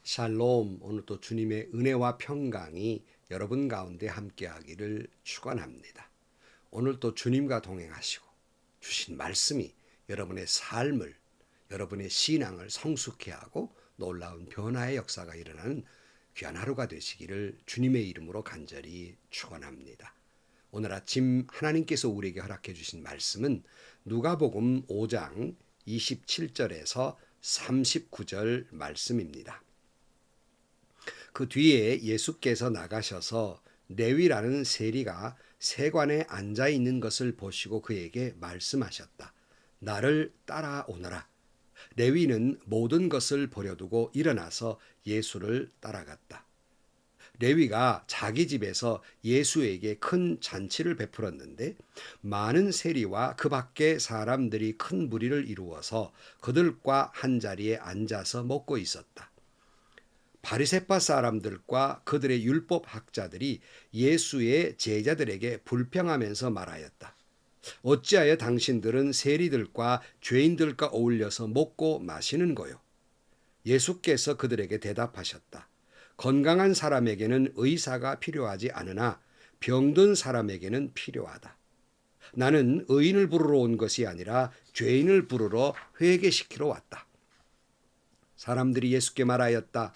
샬롬, 오늘도 주님의 은혜와 평강이 여러분 가운데 함께하기를 축원합니다. 오늘도 주님과 동행하시고 주신 말씀이 여러분의 삶을, 여러분의 신앙을 성숙케 하고 놀라운 변화의 역사가 일어나는 귀한 하루가 되시기를 주님의 이름으로 간절히 축원합니다. 오늘 아침 하나님께서 우리에게 허락해 주신 말씀은 누가복음 5장 27절에서 39절 말씀입니다. 그 뒤에 예수께서 나가셔서 레위라는 세리가 세관에 앉아 있는 것을 보시고 그에게 말씀하셨다. 나를 따라오너라. 레위는 모든 것을 버려두고 일어나서 예수를 따라갔다. 레위가 자기 집에서 예수에게 큰 잔치를 베풀었는데 많은 세리와 그 밖의 사람들이 큰 무리를 이루어서 그들과 한자리에 앉아서 먹고 있었다. 바리새파 사람들과 그들의 율법 학자들이 예수의 제자들에게 불평하면서 말하였다. 어찌하여 당신들은 세리들과 죄인들과 어울려서 먹고 마시는 거요? 예수께서 그들에게 대답하셨다. 건강한 사람에게는 의사가 필요하지 않으나 병든 사람에게는 필요하다. 나는 의인을 부르러 온 것이 아니라 죄인을 부르러 회개시키러 왔다. 사람들이 예수께 말하였다.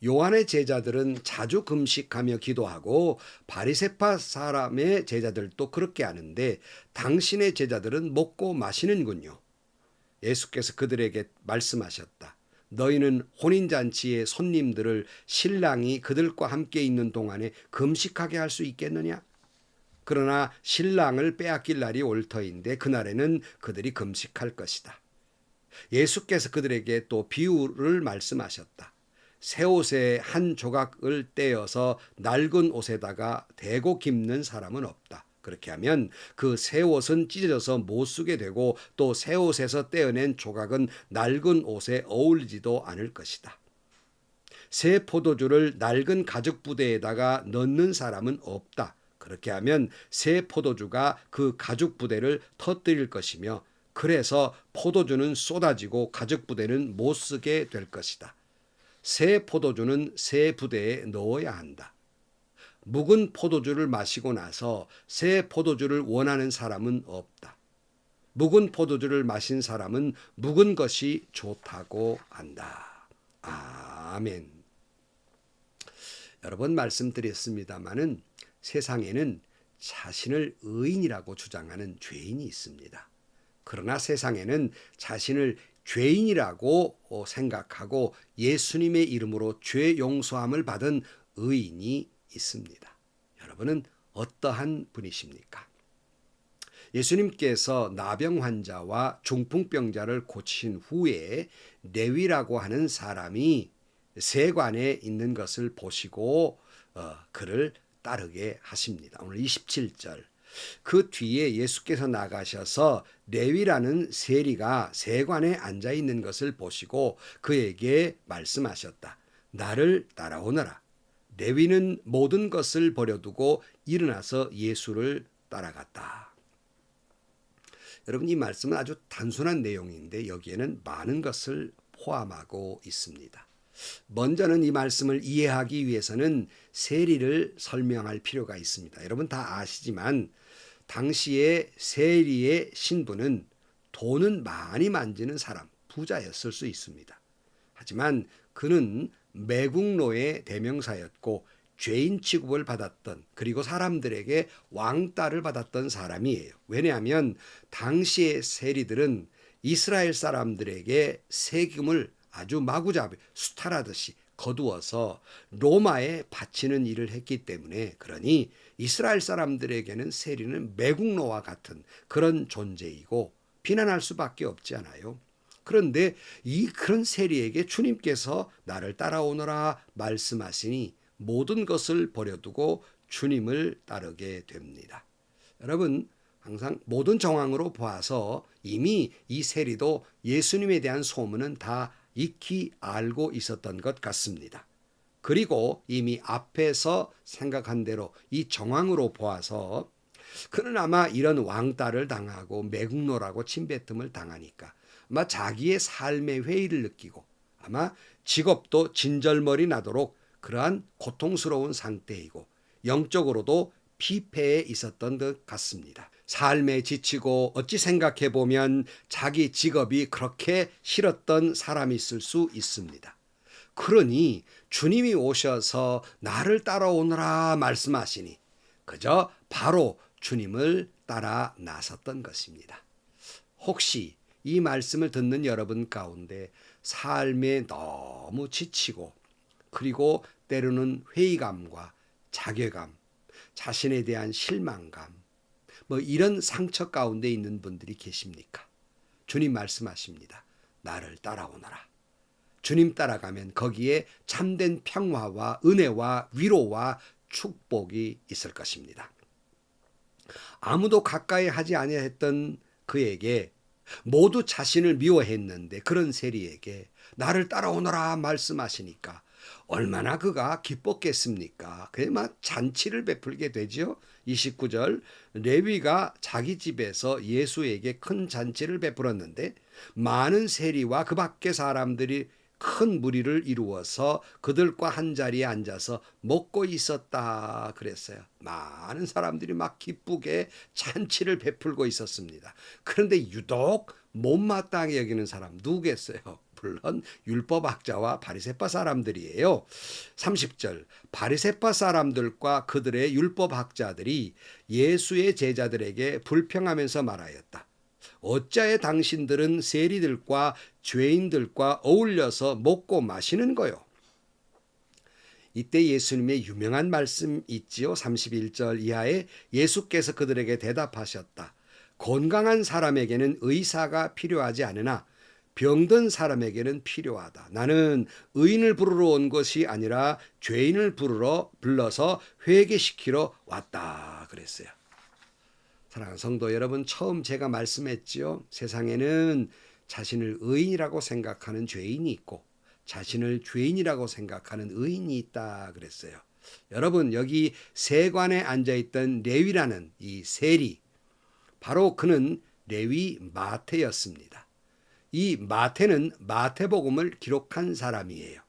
요한의 제자들은 자주 금식하며 기도하고 바리새파 사람의 제자들도 그렇게 하는데 당신의 제자들은 먹고 마시는군요. 예수께서 그들에게 말씀하셨다. 너희는 혼인잔치의 손님들을 신랑이 그들과 함께 있는 동안에 금식하게 할 수 있겠느냐? 그러나 신랑을 빼앗길 날이 올 터인데 그날에는 그들이 금식할 것이다. 예수께서 그들에게 또 비유를 말씀하셨다. 새 옷의 한 조각을 떼어서 낡은 옷에다가 대고 깁는 사람은 없다. 그렇게 하면 그 새 옷은 찢어져서 못 쓰게 되고 또 새 옷에서 떼어낸 조각은 낡은 옷에 어울리지도 않을 것이다. 새 포도주를 낡은 가죽 부대에다가 넣는 사람은 없다. 그렇게 하면 새 포도주가 그 가죽 부대를 터뜨릴 것이며 그래서 포도주는 쏟아지고 가죽 부대는 못 쓰게 될 것이다. 새 포도주는 새 부대에 넣어야 한다. 묵은 포도주를 마시고 나서 새 포도주를 원하는 사람은 없다. 묵은 포도주를 마신 사람은 묵은 것이 좋다고 한다. 아멘. 여러 번 말씀드렸습니다마는 세상에는 자신을 의인이라고 주장하는 죄인이 있습니다. 그러나 세상에는 자신을 죄인이라고 생각하고 예수님의 이름으로 죄 용서함을 받은 의인이 있습니다. 여러분은 어떠한 분이십니까? 예수님께서 나병 환자와 중풍병자를 고치신 후에 레위라고 하는 사람이 세관에 있는 것을 보시고 그를 따르게 하십니다. 오늘 27절. 그 뒤에 예수께서 나가셔서 레위라는 세리가 세관에 앉아 있는 것을 보시고 그에게 말씀하셨다. 나를 따라오너라. 레위는 모든 것을 버려두고 일어나서 예수를 따라갔다. 여러분, 이 말씀은 아주 단순한 내용인데 여기에는 많은 것을 포함하고 있습니다. 먼저는 이 말씀을 이해하기 위해서는 세리를 설명할 필요가 있습니다. 여러분 다 아시지만 당시에 세리의 신분은 돈은 많이 만지는 사람, 부자였을 수 있습니다. 하지만 그는 매국노의 대명사였고 죄인 취급을 받았던, 그리고 사람들에게 왕따를 받았던 사람이에요. 왜냐하면 당시의 세리들은 이스라엘 사람들에게 세금을 아주 마구잡이 수탈하듯이 거두어서 로마에 바치는 일을 했기 때문에, 그러니 이스라엘 사람들에게는 세리는 매국노와 같은 그런 존재이고 비난할 수밖에 없지 않아요. 그런데 그런 세리에게 주님께서 나를 따라오너라 말씀하시니 모든 것을 버려두고 주님을 따르게 됩니다. 여러분, 항상 모든 정황으로 봐서 이미 이 세리도 예수님에 대한 소문은 다 익히 알고 있었던 것 같습니다. 그리고 이미 앞에서 생각한 대로 이 정황으로 보아서 그는 아마 이런 왕따를 당하고 매국노라고 침뱉음을 당하니까 아마 자기의 삶의 회의를 느끼고 아마 직업도 진절머리 나도록 그러한 고통스러운 상태이고 영적으로도 피폐해 있었던 것 같습니다. 삶에 지치고 어찌 생각해 보면 자기 직업이 그렇게 싫었던 사람이 있을 수 있습니다. 그러니 주님이 오셔서 나를 따라오너라 말씀하시니 그저 바로 주님을 따라 나섰던 것입니다. 혹시 이 말씀을 듣는 여러분 가운데 삶에 너무 지치고 그리고 때로는 회의감과 자괴감, 자신에 대한 실망감, 이런 상처 가운데 있는 분들이 계십니까? 주님 말씀하십니다. 나를 따라오너라. 주님 따라가면 거기에 참된 평화와 은혜와 위로와 축복이 있을 것입니다. 아무도 가까이 하지 아니했던 그에게 모두 자신을 미워했는데 그런 세리에게 나를 따라오너라 말씀하시니까 얼마나 그가 기뻤겠습니까? 그에 막 잔치를 베풀게 되죠. 29절 레위가 자기 집에서 예수에게 큰 잔치를 베풀었는데 많은 세리와 그 밖의 사람들이 큰 무리를 이루어서 그들과 한 자리에 앉아서 먹고 있었다 그랬어요. 많은 사람들이 막 기쁘게 잔치를 베풀고 있었습니다. 그런데 유독 못마땅하게 여기는 사람 누구겠어요? 물론 율법학자와 바리새파 사람들이에요. 30절 바리새파 사람들과 그들의 율법학자들이 예수의 제자들에게 불평하면서 말하였다. 어찌하여 당신들은 세리들과 죄인들과 어울려서 먹고 마시는 거요? 이때 예수님의 유명한 말씀 있지요. 31절 이하에 예수께서 그들에게 대답하셨다. 건강한 사람에게는 의사가 필요하지 않으나 병든 사람에게는 필요하다. 나는 의인을 부르러 온 것이 아니라 죄인을 불러서 회개시키러 왔다 그랬어요. 사랑하는 성도 여러분, 처음 제가 말씀했지요. 세상에는 자신을 의인이라고 생각하는 죄인이 있고 자신을 죄인이라고 생각하는 의인이 있다 그랬어요. 여러분, 여기 세관에 앉아있던 레위라는 이 세리, 바로 그는 레위 마태였습니다. 이 마태는 마태복음을 기록한 사람이에요.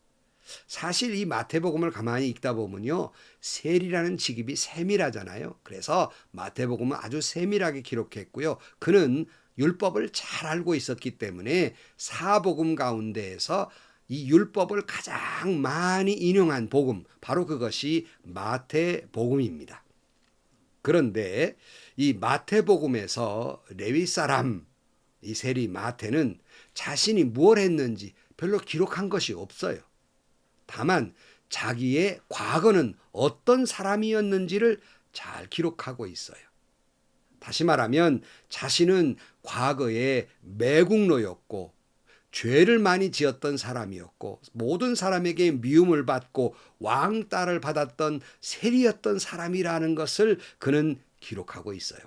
사실 이 마태복음을 가만히 읽다 보면요, 세리라는 직업이 세밀하잖아요. 그래서 마태복음은 아주 세밀하게 기록했고요. 그는 율법을 잘 알고 있었기 때문에 사복음 가운데에서 이 율법을 가장 많이 인용한 복음, 바로 그것이 마태복음입니다. 그런데 이 마태복음에서 레위 사람, 이 세리 마태는 자신이 뭘 했는지 별로 기록한 것이 없어요. 다만 자기의 과거는 어떤 사람이었는지를 잘 기록하고 있어요. 다시 말하면 자신은 과거에 매국노였고 죄를 많이 지었던 사람이었고 모든 사람에게 미움을 받고 왕따를 받았던 세리였던 사람이라는 것을 그는 기록하고 있어요.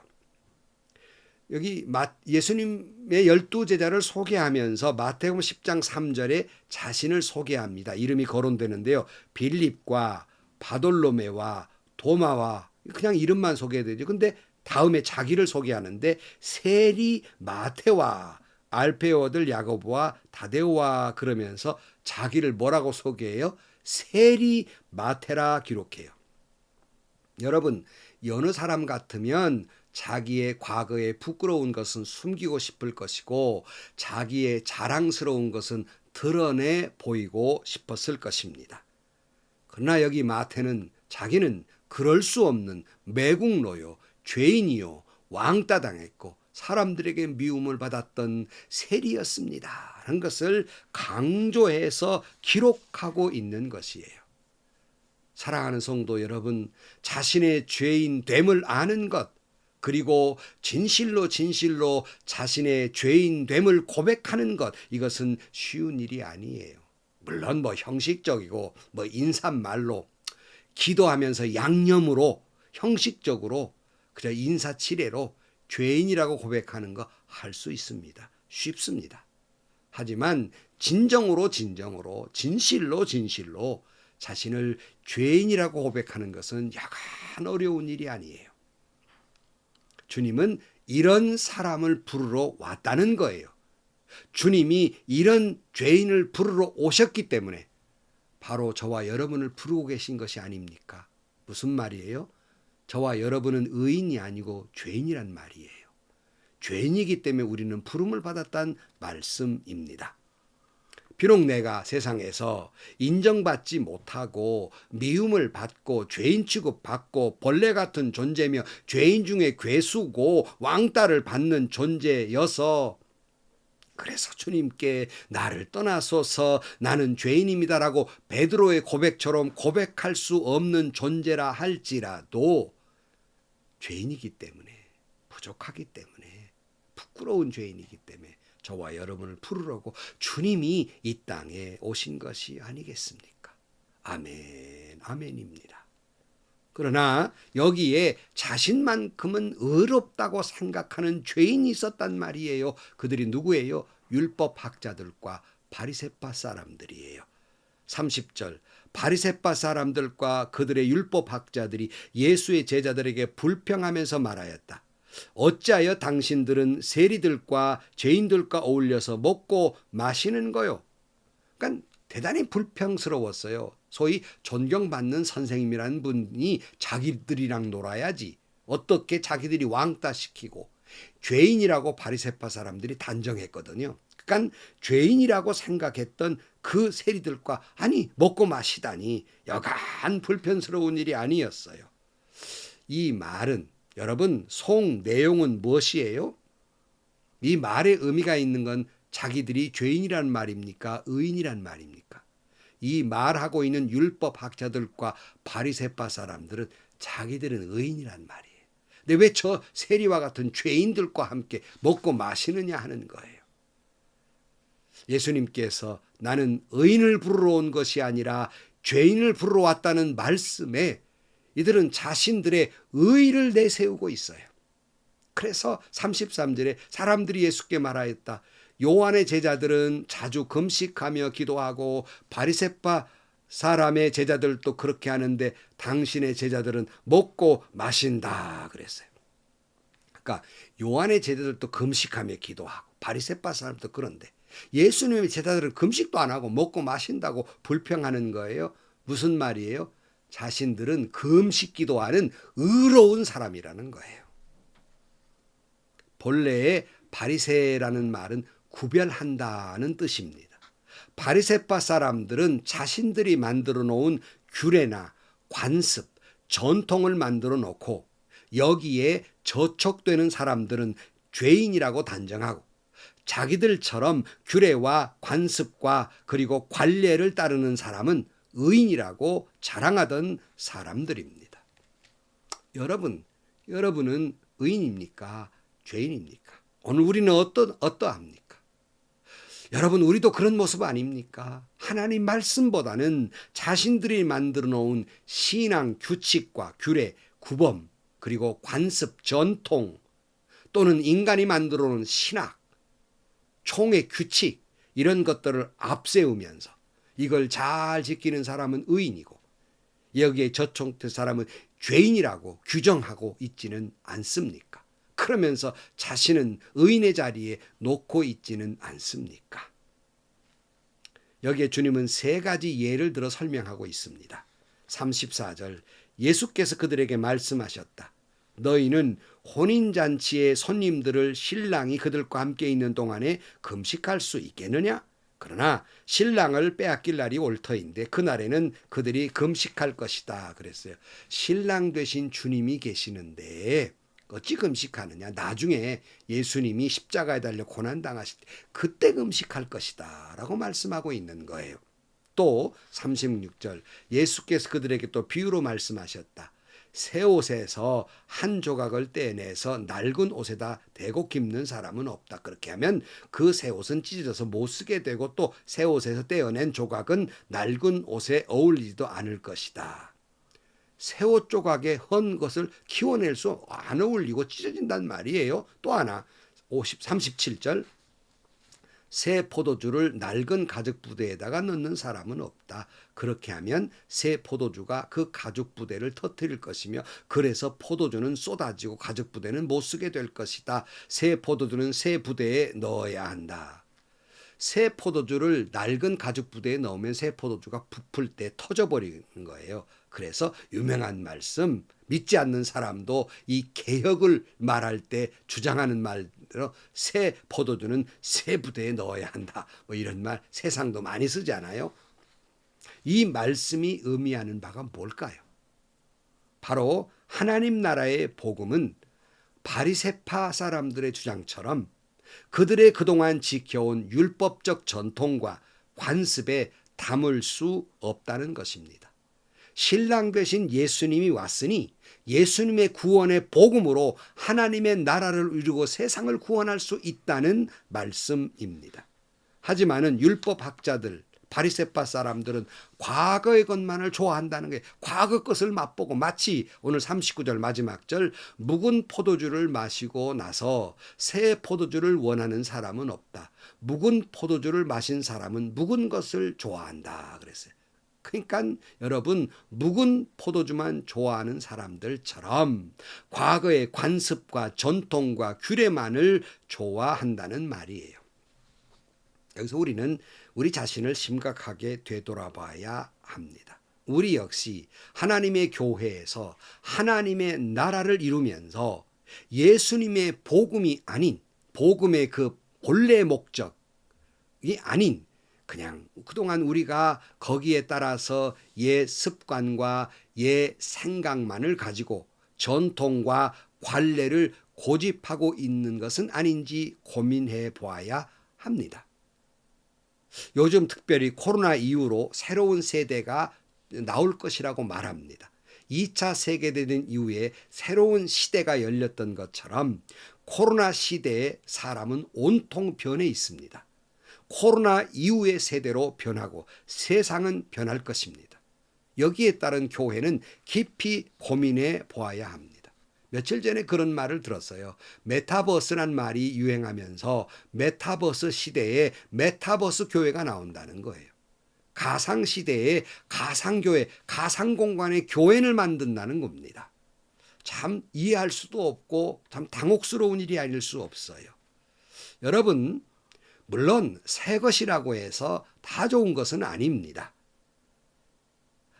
여기 예수님의 12제자를 소개하면서 마태복음 10장 3절에 자신을 소개합니다. 이름이 거론되는데요. 빌립과 바돌로메와 도마와 그냥 이름만 소개되죠. 근데 다음에 자기를 소개하는데 세리 마태와 알페오 아들 야고보와 다데오와 그러면서 자기를 뭐라고 소개해요? 세리 마태라 기록해요. 여러분, 여느 사람 같으면 자기의 과거에 부끄러운 것은 숨기고 싶을 것이고 자기의 자랑스러운 것은 드러내 보이고 싶었을 것입니다. 그러나 여기 마태는 자기는 그럴 수 없는 매국노요, 죄인이요, 왕따당했고 사람들에게 미움을 받았던 세리였습니다 하는 것을 강조해서 기록하고 있는 것이에요. 사랑하는 성도 여러분, 자신의 죄인 됨을 아는 것, 그리고 진실로 자신의 죄인 됨을 고백하는 것, 이것은 쉬운 일이 아니에요. 물론 형식적이고 인사말로 기도하면서 양념으로 형식적으로 그냥 인사치레로 죄인이라고 고백하는 거 할 수 있습니다. 쉽습니다. 하지만 진정으로 진실로 자신을 죄인이라고 고백하는 것은 약간 어려운 일이 아니에요. 주님은 이런 사람을 부르러 왔다는 거예요. 주님이 이런 죄인을 부르러 오셨기 때문에 바로 저와 여러분을 부르고 계신 것이 아닙니까? 무슨 말이에요? 저와 여러분은 의인이 아니고 죄인이란 말이에요. 죄인이기 때문에 우리는 부름을 받았다는 말씀입니다. 비록 내가 세상에서 인정받지 못하고 미움을 받고 죄인 취급받고 벌레 같은 존재며 죄인 중에 괴수고 왕따를 받는 존재여서 그래서 주님께 나를 떠나소서 나는 죄인입니다라고 베드로의 고백처럼 고백할 수 없는 존재라 할지라도 죄인이기 때문에 부족하기 때문에 부끄러운 죄인이기 때문에 저와 여러분을 부르려고 주님이 이 땅에 오신 것이 아니겠습니까? 아멘, 아멘입니다. 그러나 여기에 자신만큼은 의롭다고 생각하는 죄인이 있었단 말이에요. 그들이 누구예요? 율법학자들과 바리새파 사람들이에요. 30절 바리새파 사람들과 그들의 율법학자들이 예수의 제자들에게 불평하면서 말하였다. 어찌하여 당신들은 세리들과 죄인들과 어울려서 먹고 마시는 거요? 그러니까 대단히 불평스러웠어요. 소위 존경받는 선생님이라는 분이 자기들이랑 놀아야지 어떻게 자기들이 왕따시키고 죄인이라고 바리새파 사람들이 단정했거든요. 그러니까 죄인이라고 생각했던 그 세리들과 아니 먹고 마시다니 여간 불편스러운 일이 아니었어요. 이 말은 여러분 속 내용은 무엇이에요? 이 말의 의미가 있는 건 자기들이 죄인이란 말입니까? 의인이란 말입니까? 이 말하고 있는 율법학자들과 바리새파 사람들은 자기들은 의인이란 말이에요. 근데 왜 저 세리와 같은 죄인들과 함께 먹고 마시느냐 하는 거예요. 예수님께서 나는 의인을 부르러 온 것이 아니라 죄인을 부르러 왔다는 말씀에 이들은 자신들의 의의를 내세우고 있어요. 그래서 33절에 사람들이 예수께 말하였다. 요한의 제자들은 자주 금식하며 기도하고 바리새파 사람의 제자들도 그렇게 하는데 당신의 제자들은 먹고 마신다 그랬어요. 그러니까 요한의 제자들도 금식하며 기도하고 바리새파 사람도 그런데 예수님의 제자들은 금식도 안 하고 먹고 마신다고 불평하는 거예요. 무슨 말이에요? 자신들은 금식 기도하는 의로운 사람이라는 거예요. 본래의 바리새라는 말은 구별한다는 뜻입니다. 바리새파 사람들은 자신들이 만들어 놓은 규례나 관습, 전통을 만들어 놓고 여기에 저촉되는 사람들은 죄인이라고 단정하고 자기들처럼 규례와 관습과 그리고 관례를 따르는 사람은 의인이라고 자랑하던 사람들입니다. 여러분은 의인입니까? 죄인입니까? 오늘 우리는 어떠합니까? 여러분 우리도 그런 모습 아닙니까? 하나님 말씀보다는 자신들이 만들어 놓은 신앙 규칙과 규례, 구범, 그리고 관습, 전통 또는 인간이 만들어 놓은 신학, 총의 규칙 이런 것들을 앞세우면서 이걸 잘 지키는 사람은 의인이고 여기에 저촉된 사람은 죄인이라고 규정하고 있지는 않습니까? 그러면서 자신은 의인의 자리에 놓고 있지는 않습니까? 여기에 주님은 세 가지 예를 들어 설명하고 있습니다. 34절 예수께서 그들에게 말씀하셨다. 너희는 혼인잔치의 손님들을 신랑이 그들과 함께 있는 동안에 금식할 수 있겠느냐? 그러나 신랑을 빼앗길 날이 올 터인데 그날에는 그들이 금식할 것이다 그랬어요. 신랑 되신 주님이 계시는데 어찌 금식하느냐? 나중에 예수님이 십자가에 달려 고난당하실 때 그때 금식할 것이다 라고 말씀하고 있는 거예요. 또 36절 예수께서 그들에게 또 비유로 말씀하셨다. 새 옷에서 한 조각을 떼내서 낡은 옷에다 대고 깁는 사람은 없다. 그렇게 하면 그 새 옷은 찢어져서 못 쓰게 되고 또 새 옷에서 떼어낸 조각은 낡은 옷에 어울리지도 않을 것이다. 새 옷 조각에 헌 것을 키워낼 수 안 어울리고 찢어진단 말이에요. 또 하나 37절 새 포도주를 낡은 가죽 부대에다가 넣는 사람은 없다. 그렇게 하면 새 포도주가 그 가죽 부대를 터뜨릴 것이며 그래서 포도주는 쏟아지고 가죽 부대는 못 쓰게 될 것이다. 새 포도주는 새 부대에 넣어야 한다. 새 포도주를 낡은 가죽 부대에 넣으면 새 포도주가 부풀 때 터져버리는 거예요. 그래서 유명한 말씀, 믿지 않는 사람도 이 개혁을 말할 때 주장하는 말대로 새 포도주는 새 부대에 넣어야 한다. 뭐 이런 말 세상도 많이 쓰잖아요. 이 말씀이 의미하는 바가 뭘까요? 바로 하나님 나라의 복음은 바리새파 사람들의 주장처럼 그들의 그동안 지켜온 율법적 전통과 관습에 담을 수 없다는 것입니다. 신랑 되신 예수님이 왔으니 예수님의 구원의 복음으로 하나님의 나라를 이루고 세상을 구원할 수 있다는 말씀입니다. 하지만은 율법학자들, 바리새파 사람들은 과거의 것만을 좋아한다는 게 과거 것을 맛보고 마치 오늘 39절 마지막 절 묵은 포도주를 마시고 나서 새 포도주를 원하는 사람은 없다. 묵은 포도주를 마신 사람은 묵은 것을 좋아한다 그랬어요. 그러니까 여러분 묵은 포도주만 좋아하는 사람들처럼 과거의 관습과 전통과 규례만을 좋아한다는 말이에요. 여기서 우리는 우리 자신을 심각하게 되돌아봐야 합니다. 우리 역시 하나님의 교회에서 하나님의 나라를 이루면서 예수님의 복음이 아닌 복음의 그 본래 목적이 아닌 그냥 그동안 우리가 거기에 따라서 옛 습관과 옛 생각만을 가지고 전통과 관례를 고집하고 있는 것은 아닌지 고민해 보아야 합니다. 요즘 특별히 코로나 이후로 새로운 세대가 나올 것이라고 말합니다. 2차 세계대전 이후에 새로운 시대가 열렸던 것처럼 코로나 시대에 사람은 온통 변해 있습니다. 코로나 이후의 세대로 변하고 세상은 변할 것입니다. 여기에 따른 교회는 깊이 고민해 보아야 합니다. 며칠 전에 그런 말을 들었어요. 메타버스란 말이 유행하면서 메타버스 시대에 메타버스 교회가 나온다는 거예요. 가상 시대에 가상교회, 가상공간의 교회를 만든다는 겁니다. 참 이해할 수도 없고 참 당혹스러운 일이 아닐 수 없어요. 여러분, 물론 새 것이라고 해서 다 좋은 것은 아닙니다.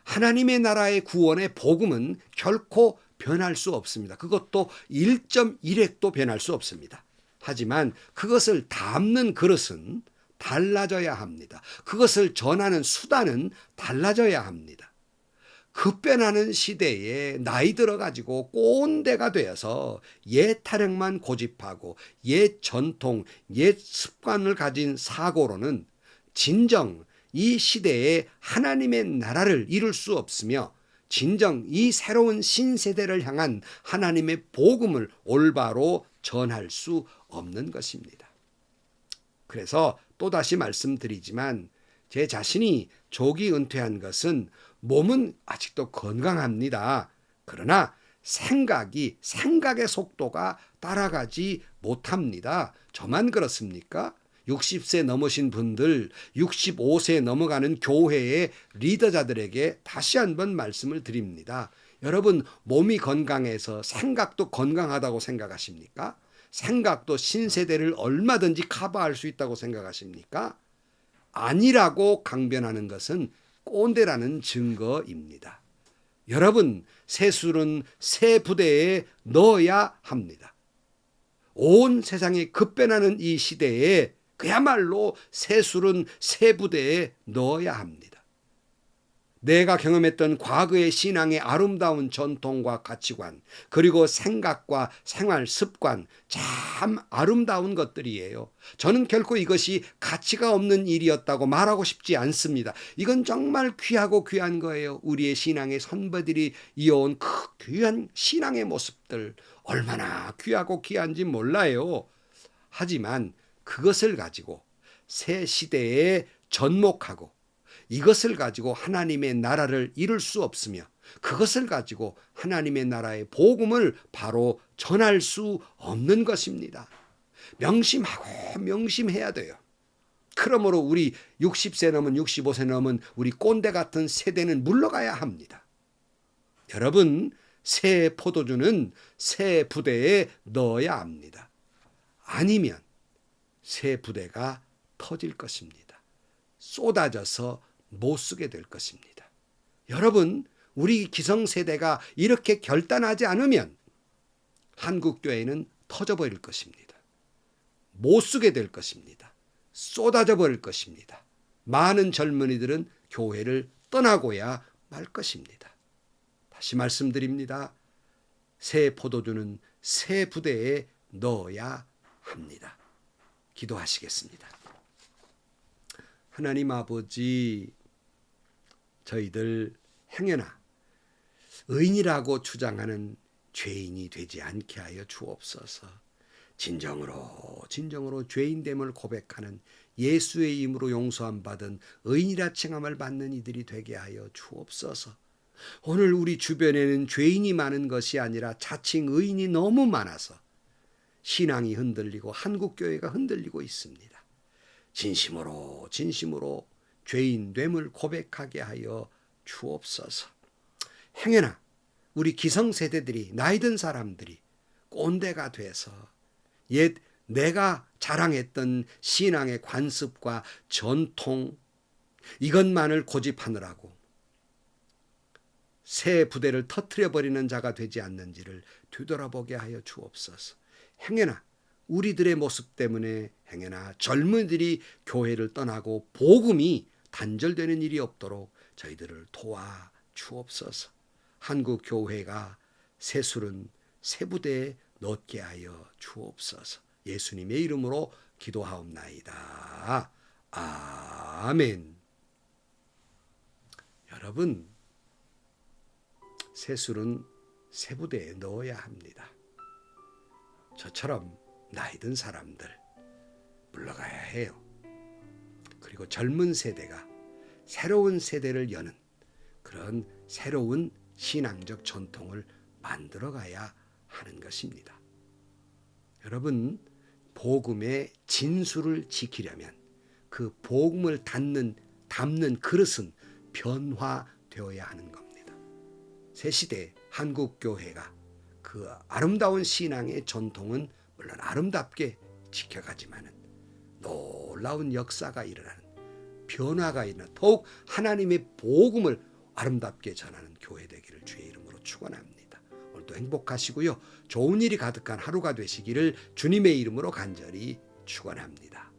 하나님의 나라의 구원의 복음은 결코 변할 수 없습니다. 그것도 1.1획도 변할 수 없습니다. 하지만 그것을 담는 그릇은 달라져야 합니다. 그것을 전하는 수단은 달라져야 합니다. 급변하는 시대에 나이 들어가지고 꼰대가 되어서 옛 타령만 고집하고 옛 전통, 옛 습관을 가진 사고로는 진정 이 시대에 하나님의 나라를 이룰 수 없으며 진정 이 새로운 신세대를 향한 하나님의 복음을 올바로 전할 수 없는 것입니다. 그래서 또다시 말씀드리지만 제 자신이 조기 은퇴한 것은 몸은 아직도 건강합니다. 그러나 생각의 속도가 따라가지 못합니다. 저만 그렇습니까? 60세 넘으신 분들, 65세 넘어가는 교회의 리더자들에게 다시 한번 말씀을 드립니다. 여러분, 몸이 건강해서 생각도 건강하다고 생각하십니까? 생각도 신세대를 얼마든지 커버할 수 있다고 생각하십니까? 아니라고 강변하는 것은 꼰대라는 증거입니다. 여러분, 새 술은 새 부대에 넣어야 합니다. 온 세상이 급변하는 이 시대에 그야말로 새 술은 새 부대에 넣어야 합니다. 내가 경험했던 과거의 신앙의 아름다운 전통과 가치관, 그리고 생각과 생활 습관, 참 아름다운 것들이에요. 저는 결코 이것이 가치가 없는 일이었다고 말하고 싶지 않습니다. 이건 정말 귀하고 귀한 거예요. 우리의 신앙의 선배들이 이어온 그 귀한 신앙의 모습들, 얼마나 귀하고 귀한지 몰라요. 하지만 그것을 가지고 새 시대에 접목하고 이것을 가지고 하나님의 나라를 이룰 수 없으며 그것을 가지고 하나님의 나라의 복음을 바로 전할 수 없는 것입니다. 명심하고 명심해야 돼요. 그러므로 우리 60세 넘은 65세 넘은 우리 꼰대 같은 세대는 물러가야 합니다. 여러분, 새 포도주는 새 부대에 넣어야 합니다. 아니면 새 부대가 터질 것입니다. 쏟아져서 못 쓰게 될 것입니다. 여러분, 우리 기성세대가 이렇게 결단하지 않으면 한국교회는 터져버릴 것입니다. 못 쓰게 될 것입니다. 쏟아져 버릴 것입니다. 많은 젊은이들은 교회를 떠나고야 말 것입니다. 다시 말씀드립니다. 새 포도주는 새 부대에 넣어야 합니다. 기도하시겠습니다. 하나님 아버지, 저희들 행여나 의인이라고 주장하는 죄인이 되지 않게 하여 주옵소서. 진정으로 죄인됨을 고백하는 예수의 이름으로 용서함 받은 의인이라 칭함을 받는 이들이 되게 하여 주옵소서. 오늘 우리 주변에는 죄인이 많은 것이 아니라 자칭 의인이 너무 많아서 신앙이 흔들리고 한국교회가 흔들리고 있습니다. 진심으로 죄인됨을 고백하게 하여 주옵소서. 행여나 우리 기성세대들이, 나이든 사람들이 꼰대가 돼서 옛 내가 자랑했던 신앙의 관습과 전통, 이것만을 고집하느라고 새 부대를 터뜨려버리는 자가 되지 않는지를 되돌아보게 하여 주옵소서. 행여나 우리들의 모습 때문에 행여나 젊은이들이 교회를 떠나고 복음이 단절되는 일이 없도록 저희들을 도와 주옵소서. 한국 교회가 새술은 새 부대에 넣게 하여 주옵소서. 예수님의 이름으로 기도하옵나이다. 아멘. 여러분, 새술은 새 부대에 넣어야 합니다. 저처럼 나이 든 사람들 물러가야 해요. 그리고 젊은 세대가 새로운 세대를 여는 그런 새로운 신앙적 전통을 만들어가야 하는 것입니다. 여러분, 복음의 진수를 지키려면 그 복음을 담는 그릇은 변화되어야 하는 겁니다. 새시대 한국교회가 그 아름다운 신앙의 전통은 물론 아름답게 지켜가지만은 놀라운 역사가 일어나는, 변화가 일어나는, 더욱 하나님의 복음을 아름답게 전하는 교회 되기를 주의 이름으로 축원합니다. 오늘도 행복하시고요, 좋은 일이 가득한 하루가 되시기를 주님의 이름으로 간절히 축원합니다.